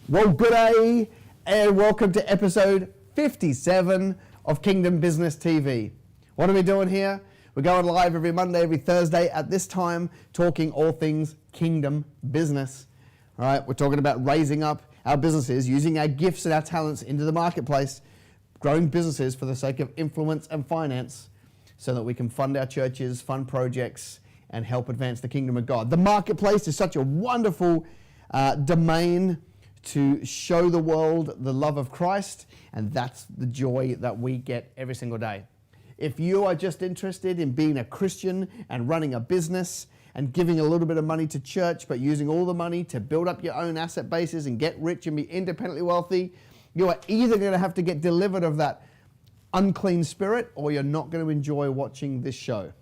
Well, good day, and welcome to episode 57 of Kingdom Business TV. What are we doing here? We're going live every Monday, every Thursday at this time, talking all things kingdom business. All right, we're talking about raising up our businesses, using our gifts and our talents into the marketplace, growing businesses for the sake of influence and finance so that we can fund our churches, fund projects, and help advance the kingdom of God. The marketplace is such a wonderful domain to show the world the love of Christ, and that's the joy that we get every single day. If you are just interested in being a Christian and running a business and giving a little bit of money to church, but using all the money to build up your own asset bases and get rich and be independently wealthy, you are either going to have to get delivered of that unclean spirit, or you're not going to enjoy watching this show,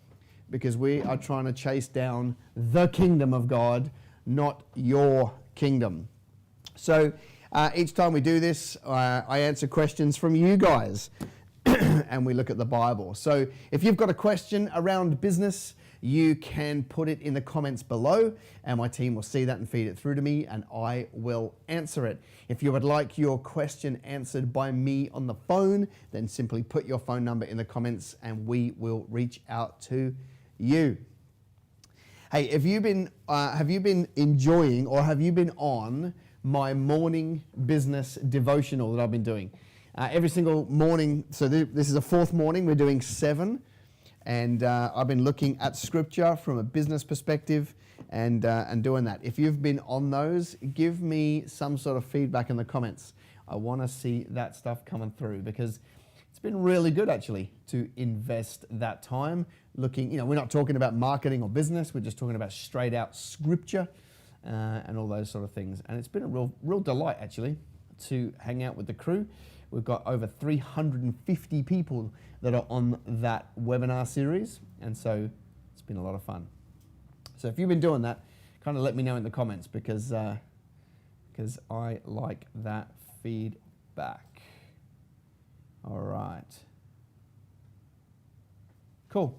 because we are trying to chase down the kingdom of God, not your kingdom. So each time we do this, I answer questions from you guys and we look at the Bible. So if you've got a question around business, you can put it in the comments below and my team will see that and feed it through to me and I will answer it. If you would like your question answered by me on the phone, then simply put your phone number in the comments and we will reach out to you. Hey, have you been enjoying, or have you been on my morning business devotional that I've been doing? Every single morning, so this is a fourth morning, we're doing 7, and I've been looking at scripture from a business perspective and doing that. If you've been on those, give me some sort of feedback in the comments. I want to see that stuff coming through, because it's been really good actually to invest that time looking, we're not talking about marketing or business, we're just talking about straight out scripture and all those sort of things. And it's been a real delight actually to hang out with the crew. We've got over 350 people that are on that webinar series, and so it's been a lot of fun. So if you've been doing that, kind of let me know in the comments, because I like that feedback. All right. Cool.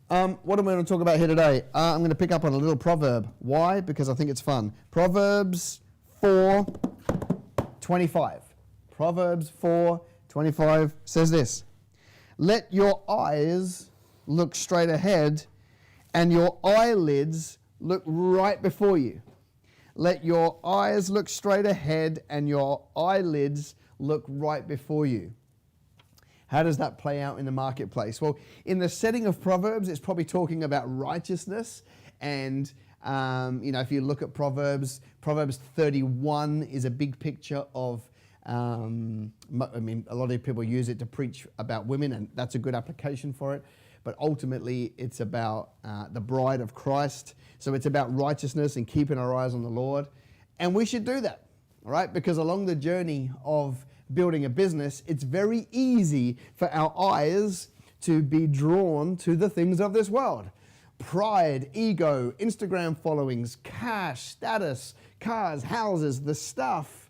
What am I going to talk about here today? I'm going to pick up on a little proverb. Why? Because I think it's fun. Proverbs 4:25. Proverbs 4:25 says this: "Let your eyes look straight ahead and your eyelids look right before you." Let your eyes look straight ahead and your eyelids look right before you. How does that play out in the marketplace? Well, in the setting of Proverbs, it's probably talking about righteousness. And, if you look at Proverbs 31 is a big picture of, a lot of people use it to preach about women, and that's a good application for it. But ultimately, it's about the bride of Christ. So it's about righteousness and keeping our eyes on the Lord. And we should do that, all right? Because along the journey of building a business, it's very easy for our eyes to be drawn to the things of this world. Pride, ego, Instagram followings, cash, status, cars, houses, the stuff.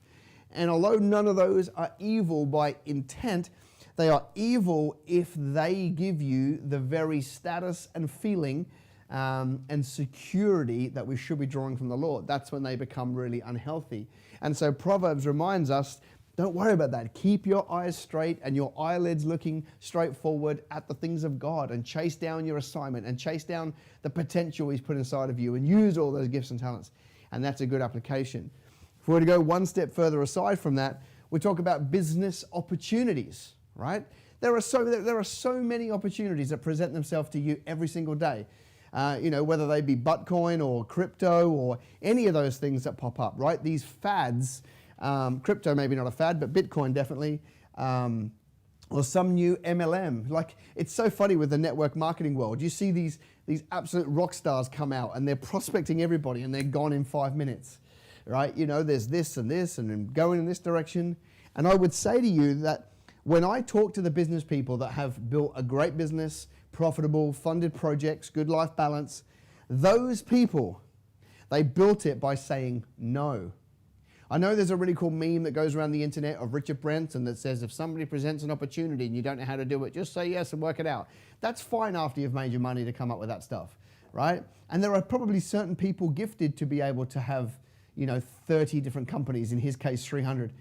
And although none of those are evil by intent, they are evil if they give you the very status and feeling and security that we should be drawing from the Lord. That's when they become really unhealthy. And so Proverbs reminds us, don't worry about that. Keep your eyes straight and your eyelids looking straight forward at the things of God, and chase down your assignment and chase down the potential He's put inside of you and use all those gifts and talents. And that's a good application. If we were to go one step further aside from that, we talk about business opportunities, right? There are so many opportunities that present themselves to you every single day. Whether they be Bitcoin or crypto or any of those things that pop up, right? These fads. Crypto maybe not a fad, but Bitcoin definitely, or some new MLM. Like, it's so funny with the network marketing world. You see these absolute rock stars come out and they're prospecting everybody and they're gone in 5 minutes, right? There's this and going in this direction. And I would say to you that when I talk to the business people that have built a great business, profitable, funded projects, good life balance, those people, they built it by saying no. I know there's a really cool meme that goes around the internet of Richard Branson that says, if somebody presents an opportunity and you don't know how to do it, just say yes and work it out. That's fine after you've made your money to come up with that stuff, right? And there are probably certain people gifted to be able to have, 30 different companies, in his case 300,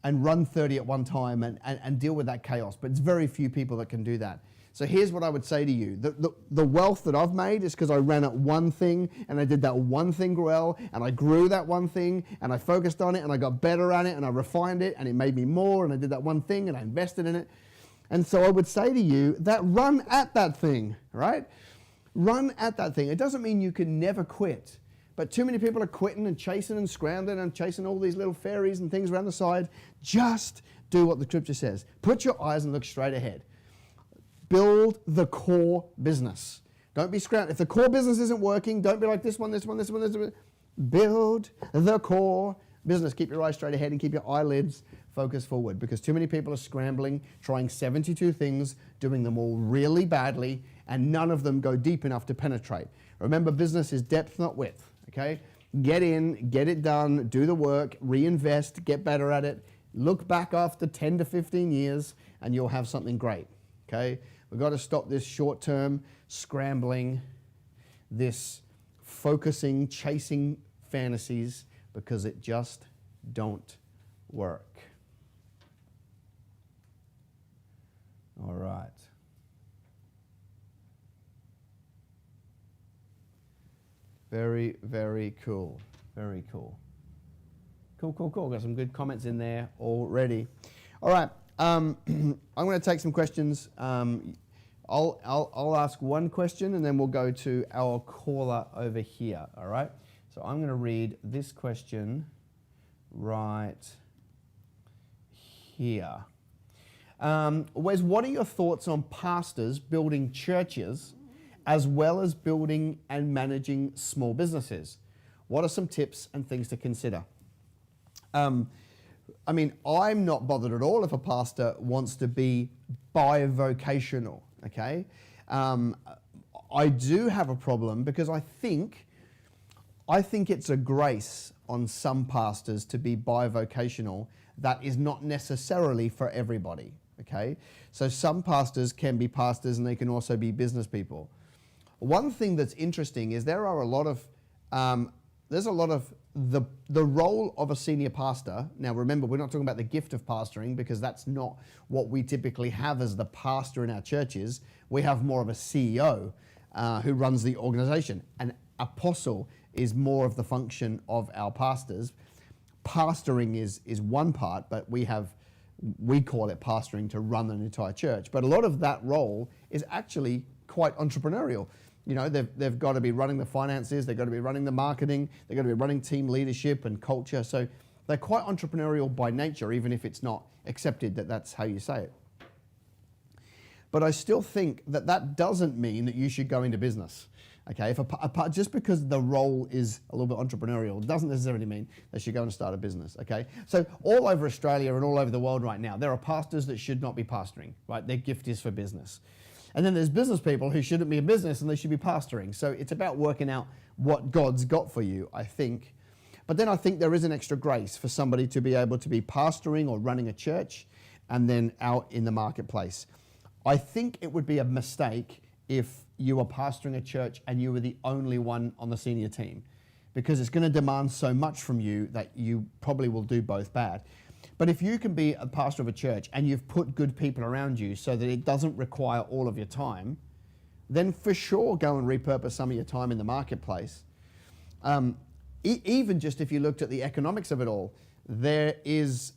and run 30 at one time and deal with that chaos. But it's very few people that can do that. So here's what I would say to you. The wealth that I've made is because I ran at one thing and I did that one thing well and I grew that one thing and I focused on it and I got better at it and I refined it and it made me more and I did that one thing and I invested in it. And so I would say to you that run at that thing, right? Run at that thing. It doesn't mean you can never quit. But too many people are quitting and chasing and scrambling and chasing all these little fairies and things around the side. Just do what the scripture says. Put your eyes and look straight ahead. Build the core business. Don't be scrambling. If the core business isn't working, don't be like this one. Build the core business. Keep your eyes straight ahead and keep your eyelids focused forward, because too many people are scrambling, trying 72 things, doing them all really badly, and none of them go deep enough to penetrate. Remember, business is depth, not width, okay? Get in, get it done, do the work, reinvest, get better at it. Look back after 10 to 15 years, and you'll have something great, okay? We've got to stop this short-term scrambling, this focusing, chasing fantasies, because it just don't work. All right. Very, very cool. Very cool. Cool. Got some good comments in there already. All right. I'm going to take some questions. I'll ask one question and then we'll go to our caller over here. All right. So I'm going to read this question right here. Wes, what are your thoughts on pastors building churches as well as building and managing small businesses? What are some tips and things to consider? I mean, I'm not bothered at all if a pastor wants to be bivocational, okay? I do have a problem because I think it's a grace on some pastors to be bivocational that is not necessarily for everybody, okay? So some pastors can be pastors and they can also be business people. One thing that's interesting is there's a lot of the role of a senior pastor. Now remember, we're not talking about the gift of pastoring because that's not what we typically have as the pastor in our churches. We have more of a CEO who runs the organization. An apostle is more of the function of our pastors. Pastoring is one part, but we call it pastoring to run an entire church. But a lot of that role is actually quite entrepreneurial. You know, they've got to be running the finances, they've got to be running the marketing, they've got to be running team leadership and culture. So they're quite entrepreneurial by nature, even if it's not accepted that that's how you say it. But I still think that doesn't mean that you should go into business. Okay, if just because the role is a little bit entrepreneurial doesn't necessarily mean they should go and start a business, okay? So all over Australia and all over the world right now, there are pastors that should not be pastoring, right? Their gift is for business. And then there's business people who shouldn't be in business and they should be pastoring. So it's about working out what God's got for you, I think. But then I think there is an extra grace for somebody to be able to be pastoring or running a church and then out in the marketplace. I think it would be a mistake if you are pastoring a church and you were the only one on the senior team, because it's going to demand so much from you that you probably will do both bad. But if you can be a pastor of a church and you've put good people around you so that it doesn't require all of your time, then for sure go and repurpose some of your time in the marketplace. Even just if you looked at the economics of it all, there is,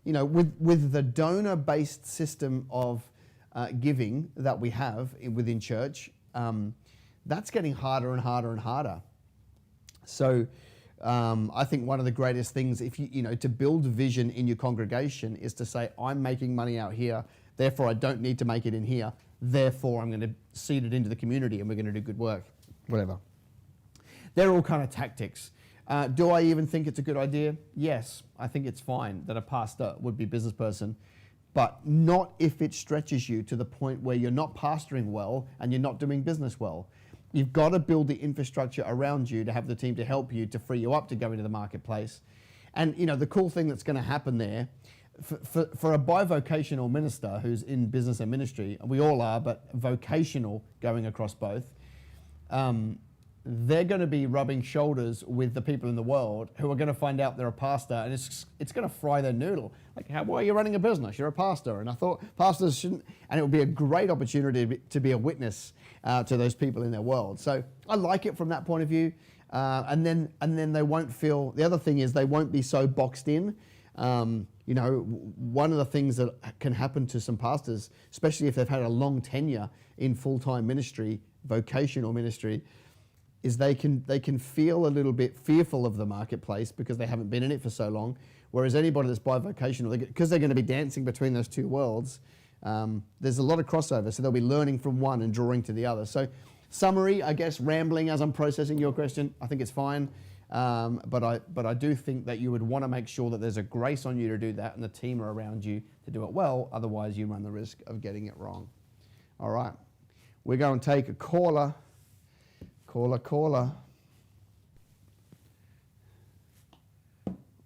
with the donor-based system of giving that we have within church, that's getting harder and harder and harder. So I think one of the greatest things, if to build vision in your congregation is to say, I'm making money out here, therefore I don't need to make it in here, therefore I'm going to seed it into the community and we're going to do good work, whatever. They're all kind of tactics. Do I even think it's a good idea? Yes, I think it's fine that a pastor would be a business person, but not if it stretches you to the point where you're not pastoring well and you're not doing business well. You've got to build the infrastructure around you to have the team to help you, to free you up to go into the marketplace. And the cool thing that's going to happen there, for a bivocational minister who's in business and ministry, we all are, but vocational going across both, they're going to be rubbing shoulders with the people in the world who are going to find out they're a pastor, and it's going to fry their noodle. Like, why are you running a business? You're a pastor. And I thought pastors shouldn't, and it would be a great opportunity to be a witness to those people in their world. So I like it from that point of view. And then they won't feel, the other thing is they won't be so boxed in. You know, one of the things that can happen to some pastors, especially if they've had a long tenure in full-time ministry, vocational ministry, is they can feel a little bit fearful of the marketplace because they haven't been in it for so long. Whereas anybody that's bivocational, because they're going to be dancing between those two worlds, there's a lot of crossover. So they'll be learning from one and drawing to the other. So summary, I guess, rambling as I'm processing your question, I think it's fine. But I do think that you would want to make sure that there's a grace on you to do that and the team are around you to do it well. Otherwise, you run the risk of getting it wrong. All right. We're going to take a caller. Caller.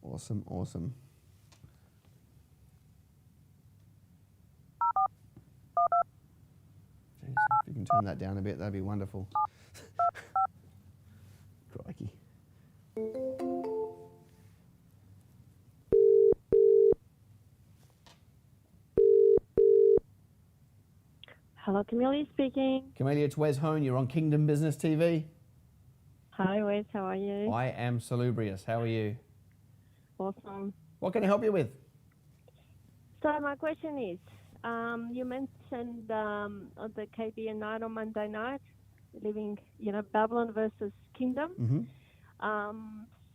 Awesome. Jeez, if you can turn that down a bit, that'd be wonderful. Crikey. Hello, Camelia speaking. Camelia, it's Wez Hone. You're on Kingdom Business TV. Hi, Wes. How are you? I am salubrious. How are you? Awesome. What can I help you with? So my question is, you mentioned on the KBN night on Monday night, living, Babylon versus Kingdom. Mm-hmm.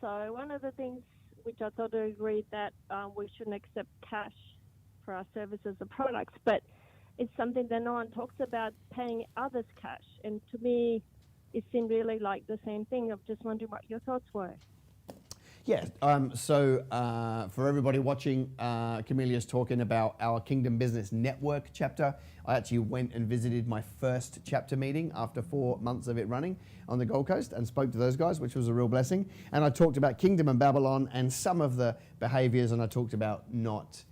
So one of the things which I thought I agreed that we shouldn't accept cash for our services or products, but it's something that no one talks about, paying others cash. And to me, it seemed really like the same thing. I'm just wondering what your thoughts were. Yeah, so for everybody watching, Camelia's talking about our Kingdom Business Network chapter. I actually went and visited my first chapter meeting after 4 months of it running on the Gold Coast and spoke to those guys, which was a real blessing. And I talked about Kingdom and Babylon and some of the behaviors, and I talked about not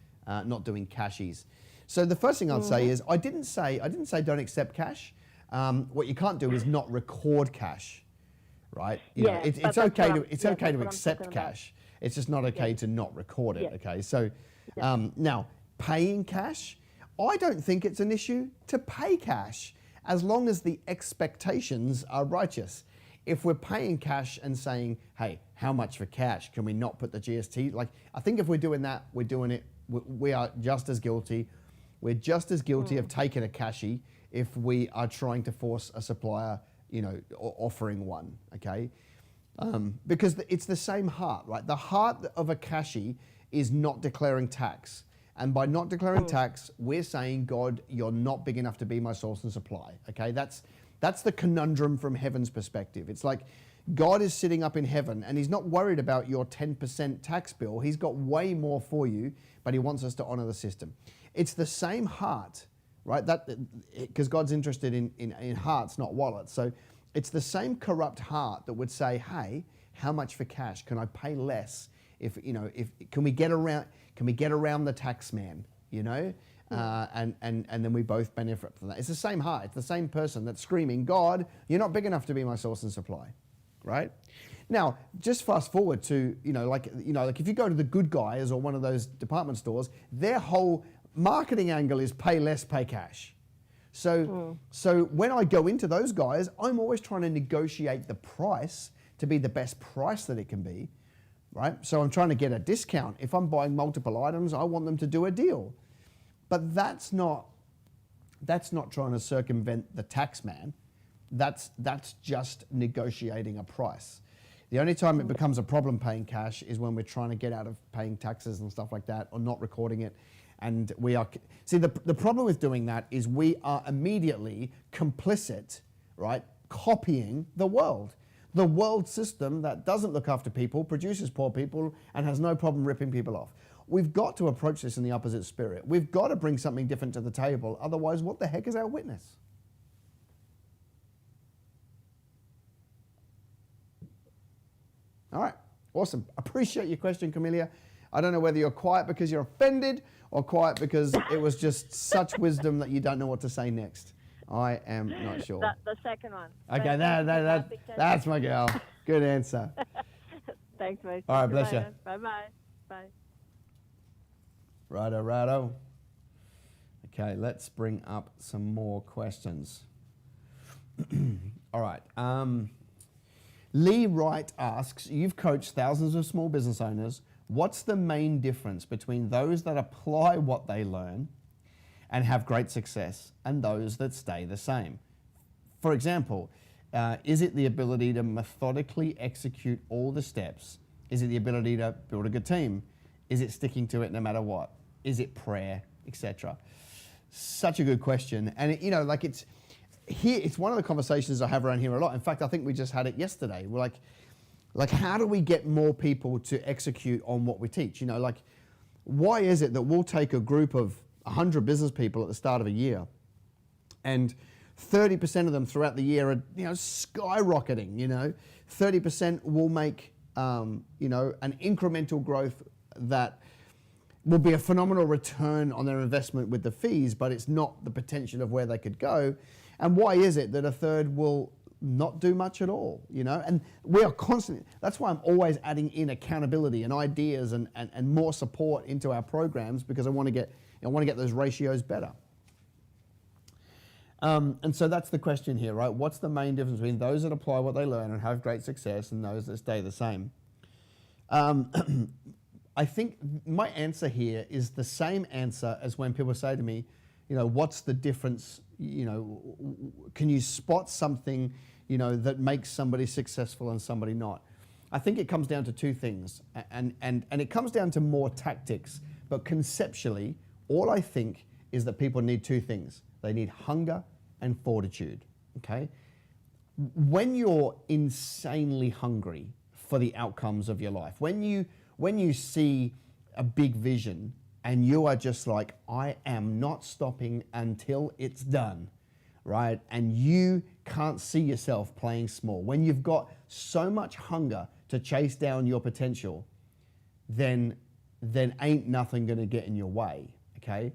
doing cashies. So the first thing I'd say is I didn't say don't accept cash. What you can't do is not record cash, right? It's okay to accept cash. It's just not okay to not record it. Okay, so now paying cash, I don't think it's an issue to pay cash as long as the expectations are righteous. If we're paying cash and saying, hey, how much for cash? Can we not put the GST? Like, I think if we're doing that, we're doing it. We are just as guilty. We're just as guilty of taking a cashie if we are trying to force a supplier, or offering one, okay? Because it's the same heart, right? The heart of a cashie is not declaring tax. And by not declaring tax, we're saying, God, you're not big enough to be my source and supply, okay? That's the conundrum from heaven's perspective. It's like God is sitting up in heaven and he's not worried about your 10% tax bill. He's got way more for you, but he wants us to honor the system. It's the same heart, right? Because God's interested in hearts, not wallets. So it's the same corrupt heart that would say, hey, how much for cash? Can I pay less? Can we get around the tax man, and then we both benefit from that. It's the same heart. It's the same person that's screaming, God, you're not big enough to be my source and supply, right? Now, just fast forward to, like if you go to the Good Guys or one of those department stores, their whole marketing angle is pay less, pay cash. So when I go into those guys, I'm always trying to negotiate the price to be the best price that it can be, right? So I'm trying to get a discount. If I'm buying multiple items, I want them to do a deal. But that's not trying to circumvent the tax man. That's just negotiating a price. The only time it becomes a problem paying cash is when we're trying to get out of paying taxes and stuff like that, or not recording it. And we are, see, the problem with doing that is we are immediately complicit, right? Copying the world. The world system that doesn't look after people, produces poor people, and has no problem ripping people off. We've got to approach this in the opposite spirit. We've got to bring something different to the table. Otherwise, what the heck is our witness? All right, awesome. Appreciate your question, Camelia. I don't know whether you're quiet because you're offended or quiet because it was just such wisdom that you don't know what to say next. I am not sure. The second one. Okay, that's my girl. Good answer. Thanks, mate. All right, bless you. Bye-bye. Bye. Righto. Okay, let's bring up some more questions. All right. Lee Wright asks, you've coached thousands of small business owners. What's the main difference between those that apply what they learn and have great success and those that stay the same? For example, is it the ability to methodically execute all the steps? Is it the ability to build a good team? Is it sticking to it no matter what? Is it prayer, etc.? Such a good question. And it's one of the conversations I have around here a lot. In fact, I think we just had it yesterday. We're like how do we get more people to execute on what we teach? Why is it that we'll take a group of 100 business people at the start of a year and 30% of them throughout the year are, skyrocketing, 30% will make, an incremental growth that will be a phenomenal return on their investment with the fees, but it's not the potential of where they could go. And why is it that a third will not do much at all, And we are constantly, that's why I'm always adding in accountability and ideas and more support into our programs, because I want to get those ratios better. And so that's the question here, right? What's the main difference between those that apply what they learn and have great success and those that stay the same? I think my answer here is the same answer as when people say to me, what's the difference? Can you spot something, that makes somebody successful and somebody not? I think it comes down to two things, and it comes down to more tactics, but conceptually, all I think is that people need two things. They need hunger and fortitude, okay? When you're insanely hungry for the outcomes of your life, when you see a big vision and you are just like, I am not stopping until it's done, right? And you can't see yourself playing small. When you've got so much hunger to chase down your potential, then ain't nothing gonna get in your way, okay?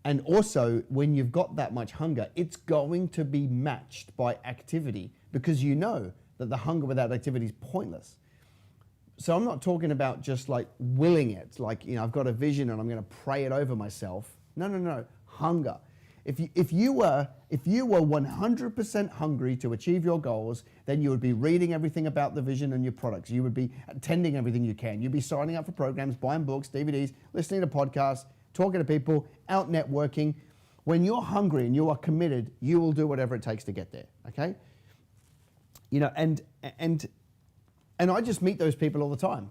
And also, when you've got that much hunger, it's going to be matched by activity, because you know that the hunger without activity is pointless. So I'm not talking about just like willing it, like, I've got a vision and I'm going to pray it over myself. No, hunger. If you were 100% hungry to achieve your goals, then you would be reading everything about the vision and your products. You would be attending everything you can. You'd be signing up for programs, buying books, DVDs, listening to podcasts, talking to people, out networking. When you're hungry and you are committed, you will do whatever it takes to get there, okay? And I just meet those people all the time,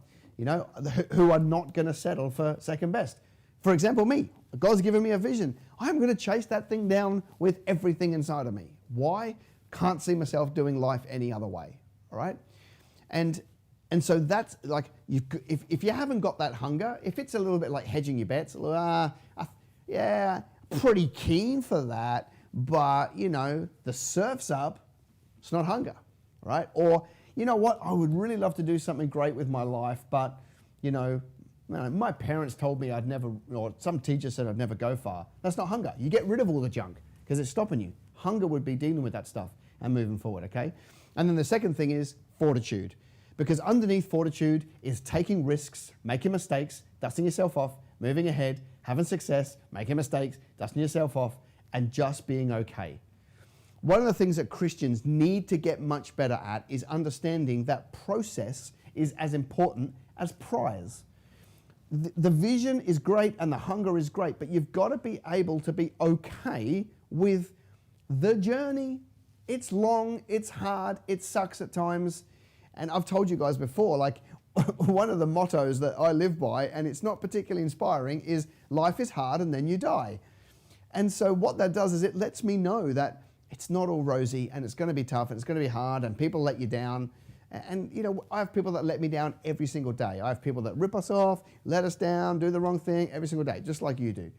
who are not going to settle for second best. For example, me. God's given me a vision. I'm going to chase that thing down with everything inside of me. Why? Can't see myself doing life any other way, all right? And so that's like, if you haven't got that hunger, if it's a little bit like hedging your bets, yeah, pretty keen for that, but, the surf's up, it's not hunger, right? Or, you know what, I would really love to do something great with my life, but, my parents told me I'd never, or some teacher said I'd never go far. That's not hunger. You get rid of all the junk because it's stopping you. Hunger would be dealing with that stuff and moving forward, okay? And then the second thing is fortitude, because underneath fortitude is taking risks, making mistakes, dusting yourself off, moving ahead, having success, making mistakes, dusting yourself off, and just being okay. One of the things that Christians need to get much better at is understanding that process is as important as prize. The vision is great and the hunger is great, but you've got to be able to be okay with the journey. It's long, it's hard, it sucks at times. And I've told you guys before, like, one of the mottos that I live by, and it's not particularly inspiring, is life is hard and then you die. And so what that does is it lets me know that it's not all rosy and it's going to be tough and it's going to be hard and people let you down. And, I have people that let me down every single day. I have people that rip us off, let us down, do the wrong thing every single day, just like you do.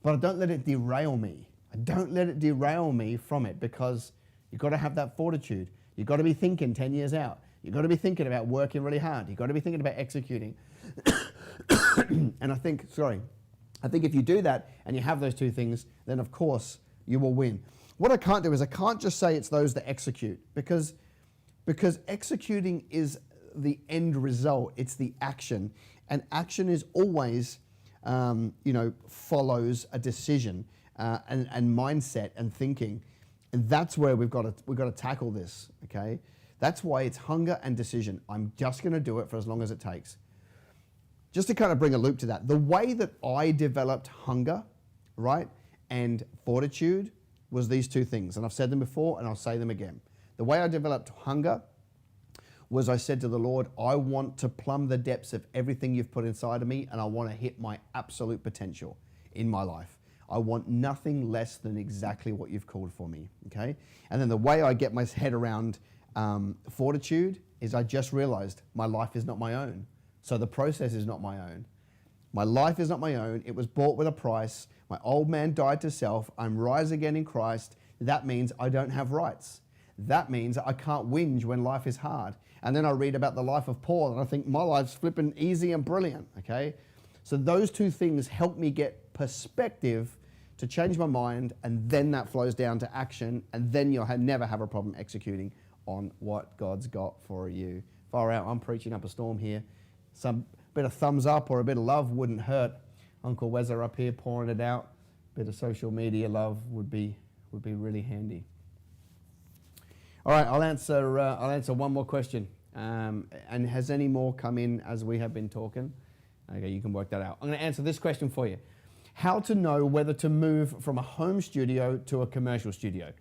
But I don't let it derail me. I don't let it derail me from it, because you've got to have that fortitude. You've got to be thinking 10 years out. You've got to be thinking about working really hard. You've got to be thinking about executing. And I think if you do that and you have those two things, then of course you will win. what I can't do is I can't just say it's those that execute, because executing is the end result. It's the action, and action is always, follows a decision and mindset and thinking, and that's where we've got to tackle this. Okay, that's why it's hunger and decision. I'm just going to do it for as long as it takes. Just to kind of bring a loop to that, the way that I developed hunger, right, and fortitude was these two things. And I've said them before and I'll say them again. The way I developed hunger was I said to the Lord, I want to plumb the depths of everything you've put inside of me, and I want to hit my absolute potential in my life. I want nothing less than exactly what you've called for me, okay? And then the way I get my head around fortitude is I just realized my life is not my own. So the process is not my own. My life is not my own. It was bought with a price. My old man died to self. I'm rise again in Christ. That means I don't have rights. That means I can't whinge when life is hard. And then I read about the life of Paul and I think my life's flipping easy and brilliant, okay? So those two things help me get perspective to change my mind, and then that flows down to action, and then you'll never have a problem executing on what God's got for you. Far out, I'm preaching up a storm here. Some bit of thumbs up or a bit of love wouldn't hurt. Uncle Wez up here pouring it out. Bit of social media love would be really handy. All right, I'll answer one more question. And has any more come in as we have been talking? Okay, you can work that out. I'm going to answer this question for you. How to know whether to move from a home studio to a commercial studio.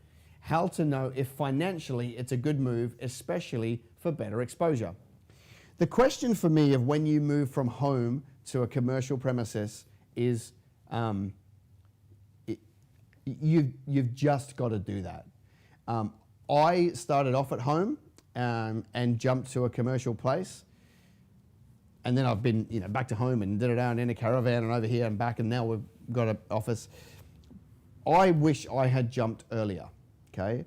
How to know if financially it's a good move, especially for better exposure. The question for me of when you move from home to a commercial premises is you've just got to do that. I started off at home and jumped to a commercial place, and then I've been back to home and did it out in a caravan and over here and back, and now we've got an office. I wish I had jumped earlier. Okay.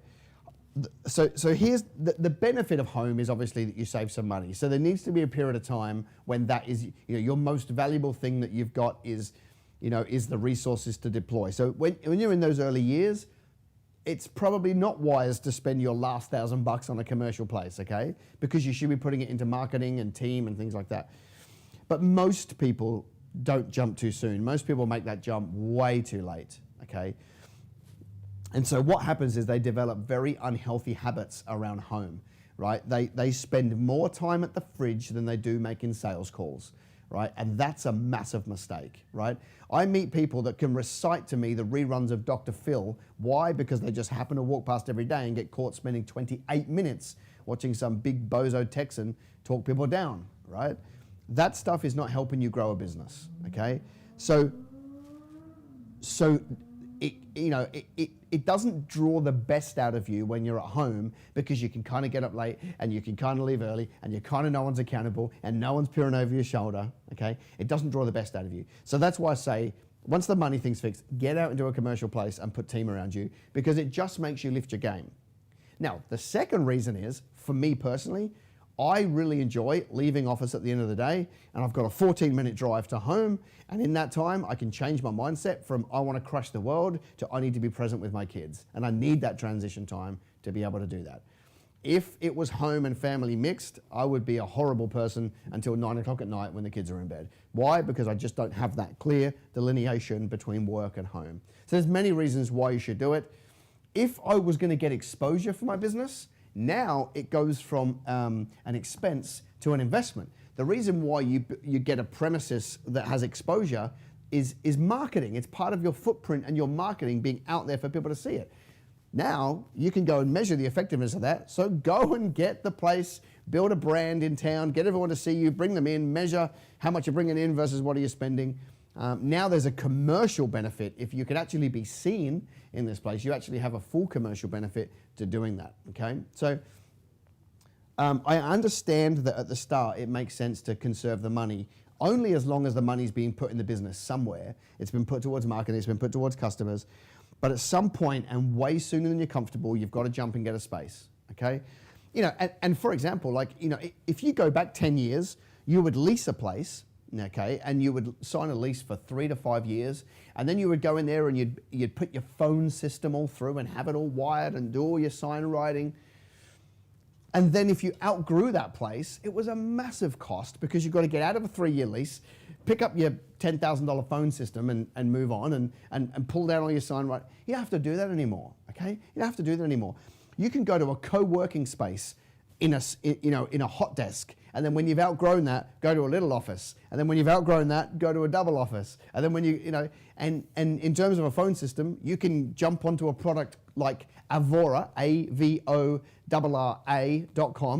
So here's the benefit of home is obviously that you save some money. So there needs to be a period of time when that is your most valuable thing that you've got is the resources to deploy. So when you're in those early years, it's probably not wise to spend your last $1,000 on a commercial place, okay? Because you should be putting it into marketing and team and things like that. But most people don't jump too soon. Most people make that jump way too late, okay? And so what happens is they develop very unhealthy habits around home, right? They spend more time at the fridge than they do making sales calls, right? And that's a massive mistake, right? I meet people that can recite to me the reruns of Dr. Phil. Why? Because they just happen to walk past every day and get caught spending 28 minutes watching some big bozo Texan talk people down, right? That stuff is not helping you grow a business, okay? So it doesn't draw the best out of you when you're at home, because you can kind of get up late and you can kind of leave early and you kind of no one's accountable and no one's peering over your shoulder, okay? It doesn't draw the best out of you. So that's why I say, once the money thing's fixed, get out into a commercial place and put team around you, because it just makes you lift your game. Now, the second reason is, for me personally, I really enjoy leaving office at the end of the day, and I've got a 14-minute drive to home, and in that time I can change my mindset from I want to crush the world to I need to be present with my kids, and I need that transition time to be able to do that. If it was home and family mixed, I would be a horrible person until 9 o'clock at night when the kids are in bed. Why? Because I just don't have that clear delineation between work and home. So there's many reasons why you should do it. If I was going to get exposure for my business, now it goes from an expense to an investment. The reason why you get a premises that has exposure is marketing. It's part of your footprint and your marketing being out there for people to see it. Now you can go and measure the effectiveness of that. So go and get the place, build a brand in town, get everyone to see you, bring them in, measure how much you're bringing in versus what are you spending. Now there's a commercial benefit. If you can actually be seen in this place, you actually have a full commercial benefit to doing that, okay? So I understand that at the start it makes sense to conserve the money only as long as the money's being put in the business somewhere. It's been put towards marketing, it's been put towards customers, but at some point and way sooner than you're comfortable, you've got to jump and get a space, okay? And for example, if you go back 10 years, you would lease a place, okay, and you would sign a lease for 3 to 5 years, and then you would go in there and you'd put your phone system all through and have it all wired and do all your sign writing. And then if you outgrew that place, it was a massive cost because you've got to get out of a 3-year lease, pick up your $10,000 phone system and move on and pull down all your sign writing. You don't have to do that anymore, okay? You don't have to do that anymore. You can go to a co-working space in a hot desk, and then when you've outgrown that, go to a little office, and then when you've outgrown that, go to a double office, and then when and in terms of a phone system, you can jump onto a product like Avora, AVORRA.com,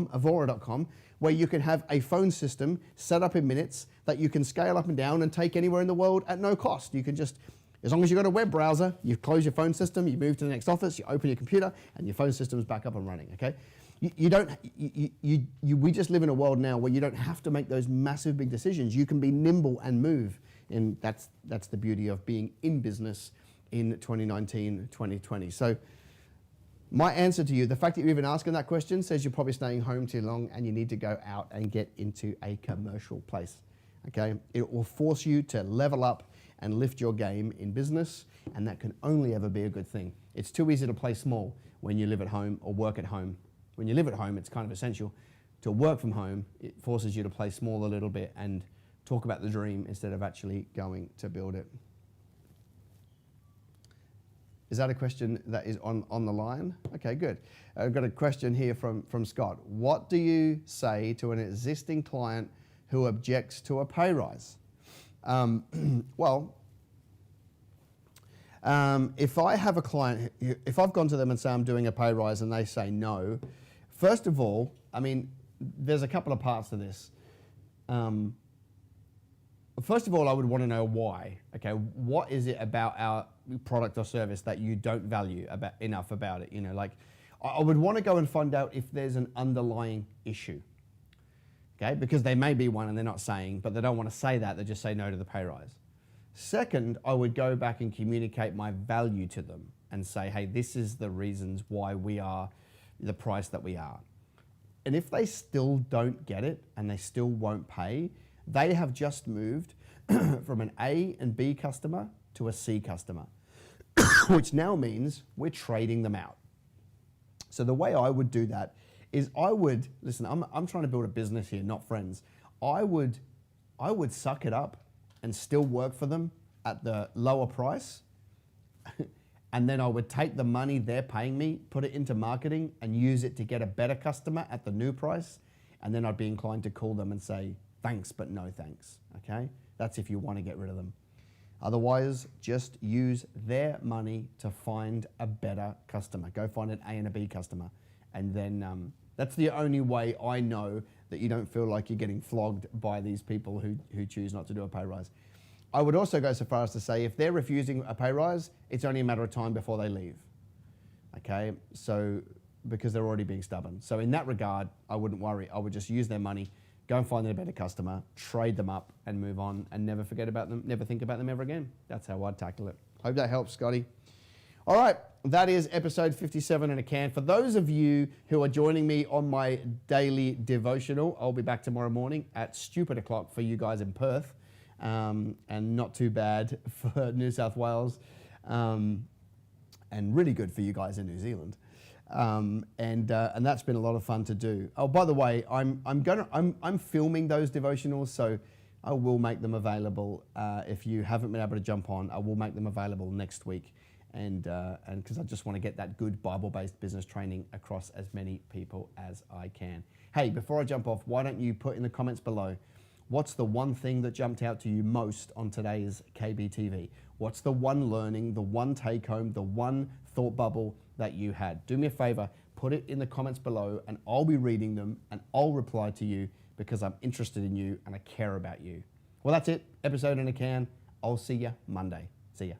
Avora.com, where you can have a phone system set up in minutes that you can scale up and down and take anywhere in the world at no cost. You can just, as long as you've got a web browser, you close your phone system, you move to the next office, you open your computer, and your phone system is back up and running, okay? We just live in a world now where you don't have to make those massive big decisions. You can be nimble and move, and that's the beauty of being in business in 2019, 2020. So my answer to you, the fact that you're even asking that question says you're probably staying home too long and you need to go out and get into a commercial place, okay? It will force you to level up and lift your game in business, and that can only ever be a good thing. It's too easy to play small when you live at home or work at home. When you live at home, it's kind of essential. To work from home, it forces you to play small a little bit and talk about the dream instead of actually going to build it. Is that a question that is on the line? Okay, good. I've got a question here from Scott. What do you say to an existing client who objects to a pay rise? If I have a client, if I've gone to them and say I'm doing a pay rise and they say no, first of all, I mean, there's a couple of parts to this. First of all, I would want to know why. Okay, what is it about our product or service that you don't value enough about it? You know, like I would want to go and find out if there's an underlying issue. Okay, because there may be one and they're not saying, but they don't want to say that. They just say no to the pay rise. Second, I would go back and communicate my value to them and say, hey, this is the reasons why we are the price that we are. And if they still don't get it and they still won't pay, they have just moved from an A and B customer to a C customer, which now means we're trading them out. So the way I would do that is listen, I'm trying to build a business here, not friends. I would suck it up and still work for them at the lower price. And then I would take the money they're paying me, put it into marketing and use it to get a better customer at the new price. And then I'd be inclined to call them and say, thanks, but no thanks, okay? That's if you want to get rid of them. Otherwise, just use their money to find a better customer. Go find an A and a B customer. And then that's the only way I know that you don't feel like you're getting flogged by these people who choose not to do a pay rise. I would also go so far as to say if they're refusing a pay rise, it's only a matter of time before they leave. Okay, so because they're already being stubborn. So in that regard, I wouldn't worry. I would just use their money, go and find a better customer, trade them up and move on and never forget about them, never think about them ever again. That's how I'd tackle it. Hope that helps, Scotty. All right, that is episode 57 in a can. For those of you who are joining me on my daily devotional, I'll be back tomorrow morning at stupid o'clock for you guys in Perth, and not too bad for New South Wales, and really good for you guys in New Zealand. And that's been a lot of fun to do. Oh, by the way, I'm filming those devotionals, so I will make them available. If you haven't been able to jump on, I will make them available next week. And because I just want to get that good Bible-based business training across as many people as I can. Hey, before I jump off, why don't you put in the comments below, what's the one thing that jumped out to you most on today's KBTV? What's the one learning, the one take home, the one thought bubble that you had? Do me a favor, put it in the comments below and I'll be reading them and I'll reply to you because I'm interested in you and I care about you. Well, that's it. Episode in a can. I'll see you Monday. See ya.